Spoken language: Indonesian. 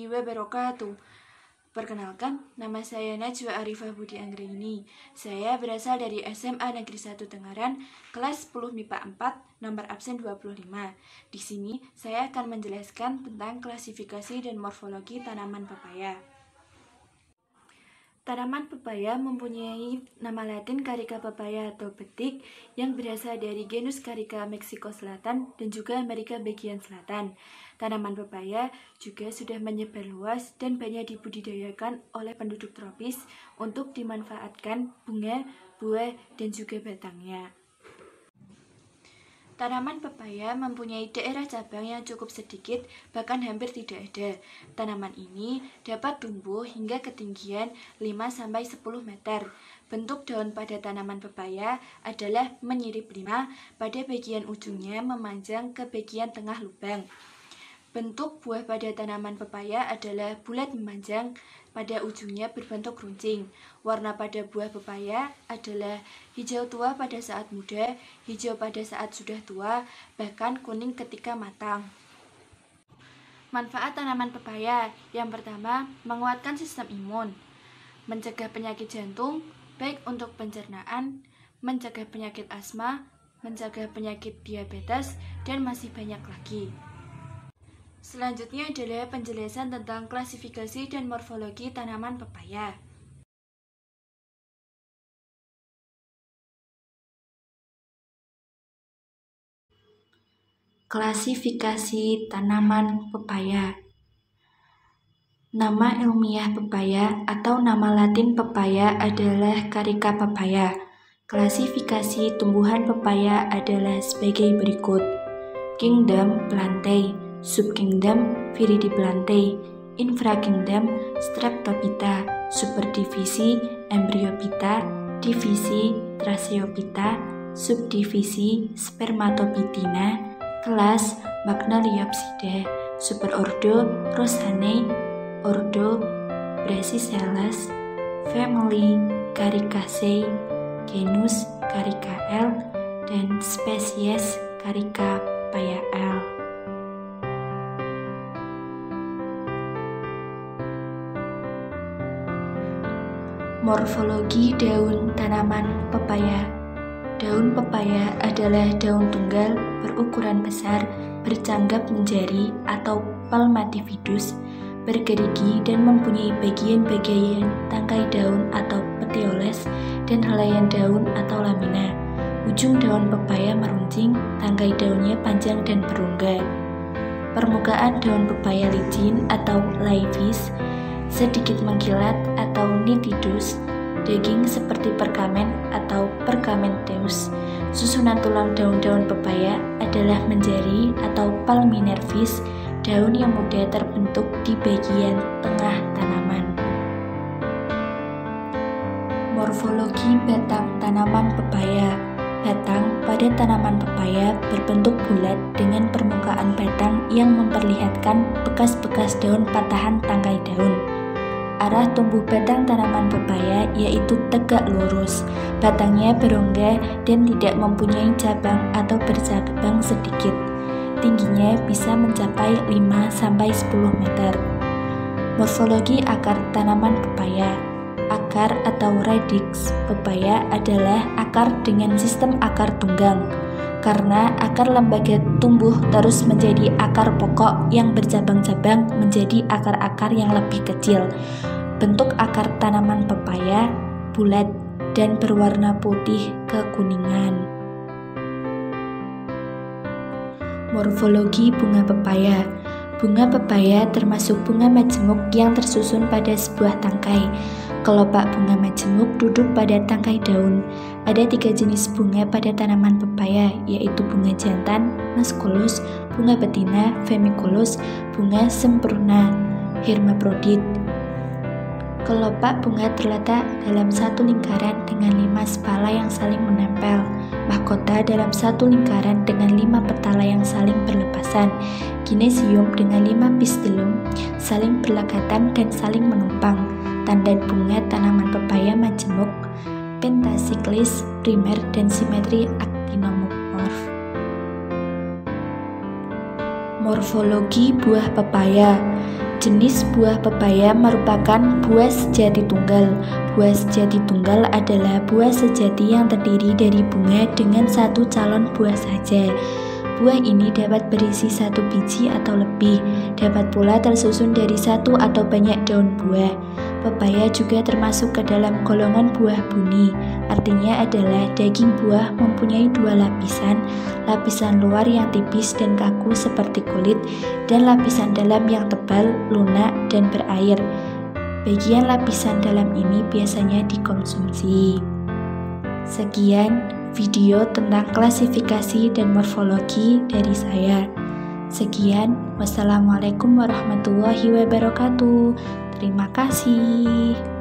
warahmatullahi wabarakatuh. Perkenalkan, nama saya Najwa Arifah Budi Anggraini. Saya berasal dari SMA Negeri 1 Tengaran, kelas 10 MIPA 4, nomor absen 25. Di sini, saya akan menjelaskan tentang klasifikasi dan morfologi tanaman pepaya. Tanaman pepaya mempunyai nama latin Carica pepaya atau betik yang berasal dari genus Carica Meksiko Selatan dan juga Amerika bagian selatan. Tanaman pepaya juga sudah menyebar luas dan banyak dibudidayakan oleh penduduk tropis untuk dimanfaatkan bunga, buah, dan juga batangnya. Tanaman pepaya mempunyai daerah cabang yang cukup sedikit, bahkan hampir tidak ada. Tanaman ini dapat tumbuh hingga ketinggian 5-10 meter. Bentuk daun pada tanaman pepaya adalah menyirip 5, pada bagian ujungnya memanjang ke bagian tengah lubang. Bentuk buah pada tanaman pepaya adalah bulat memanjang, pada ujungnya berbentuk runcing. Warna pada buah pepaya adalah hijau tua pada saat muda, hijau pada saat sudah tua, bahkan kuning ketika matang. Manfaat tanaman pepaya: yang pertama, menguatkan sistem imun, mencegah penyakit jantung, baik untuk pencernaan, mencegah penyakit asma, mencegah penyakit diabetes, dan masih banyak lagi. Selanjutnya adalah penjelasan tentang klasifikasi dan morfologi tanaman pepaya. Klasifikasi tanaman pepaya. Nama ilmiah pepaya atau nama latin pepaya adalah Carica pepaya. Klasifikasi tumbuhan pepaya adalah sebagai berikut: Kingdom Plantae, Subkingdom Viridiplantae, Infrakingdom Streptophyta, Superdivisi Embryophyta, Divisi Tracheophyta, Subdivisi Spermatophytina, Kelas Magnoliopsida, Superordo Rosaceae, Ordo Brachyceles, Family Caricaceae, Genus Carica L, dan spesies Carica pepaya L. Morfologi daun tanaman pepaya. Daun pepaya adalah daun tunggal berukuran besar, bercanggap menjari atau palmatifidus, bergerigi dan mempunyai bagian-bagian tangkai daun atau petioles dan helaian daun atau lamina. Ujung daun pepaya meruncing, tangkai daunnya panjang dan berongga. Permukaan daun pepaya licin atau laevis, sedikit mengkilat atau nitidus, daging seperti perkamen atau perkamentheus. Susunan tulang daun-daun pepaya adalah menjari atau palminervis, daun yang mudah terbentuk di bagian tengah tanaman. Morfologi batang tanaman pepaya. Batang pada tanaman pepaya berbentuk bulat dengan permukaan batang yang memperlihatkan bekas-bekas daun patahan tangkai daun. Arah tumbuh batang tanaman pepaya yaitu tegak lurus, batangnya berongga dan tidak mempunyai cabang atau bercabang sedikit. Tingginya bisa mencapai 5-10 meter. Morfologi akar tanaman pepaya. Akar atau radix pepaya adalah akar dengan sistem akar tunggang. Karena akar lembaga tumbuh terus menjadi akar pokok yang bercabang-cabang menjadi akar-akar yang lebih kecil. Bentuk akar tanaman pepaya bulat dan berwarna putih kekuningan. Morfologi bunga pepaya. Bunga pepaya termasuk bunga majemuk yang tersusun pada sebuah tangkai. Kelopak bunga majemuk duduk pada tangkai daun. Ada 3 jenis bunga pada tanaman pepaya, yaitu bunga jantan, maskulus, bunga betina, femikulus, bunga sempurna, hermaprodit. Kelopak bunga terletak dalam satu lingkaran dengan 5 spala yang saling menempel. Mahkota dalam satu lingkaran dengan 5 petala yang saling berlepasan. Ginesium dengan 5 pistilum saling berlekatan dan saling menumpang. Tanda bunga tanaman pepaya majemuk, pentasiklis, primer, dan simetri actinomorf. Morfologi buah pepaya. Jenis buah pepaya merupakan buah sejati tunggal. Buah sejati tunggal adalah buah sejati yang terdiri dari bunga dengan satu calon buah saja. Buah ini dapat berisi satu biji atau lebih, dapat pula tersusun dari satu atau banyak daun buah. Pepaya juga termasuk ke dalam golongan buah buni, artinya adalah daging buah mempunyai dua lapisan, lapisan luar yang tipis dan kaku seperti kulit, dan lapisan dalam yang tebal, lunak, dan berair. Bagian lapisan dalam ini biasanya dikonsumsi. Sekian video tentang klasifikasi dan morfologi dari saya. Sekian, wassalamualaikum warahmatullahi wabarakatuh. Terima kasih.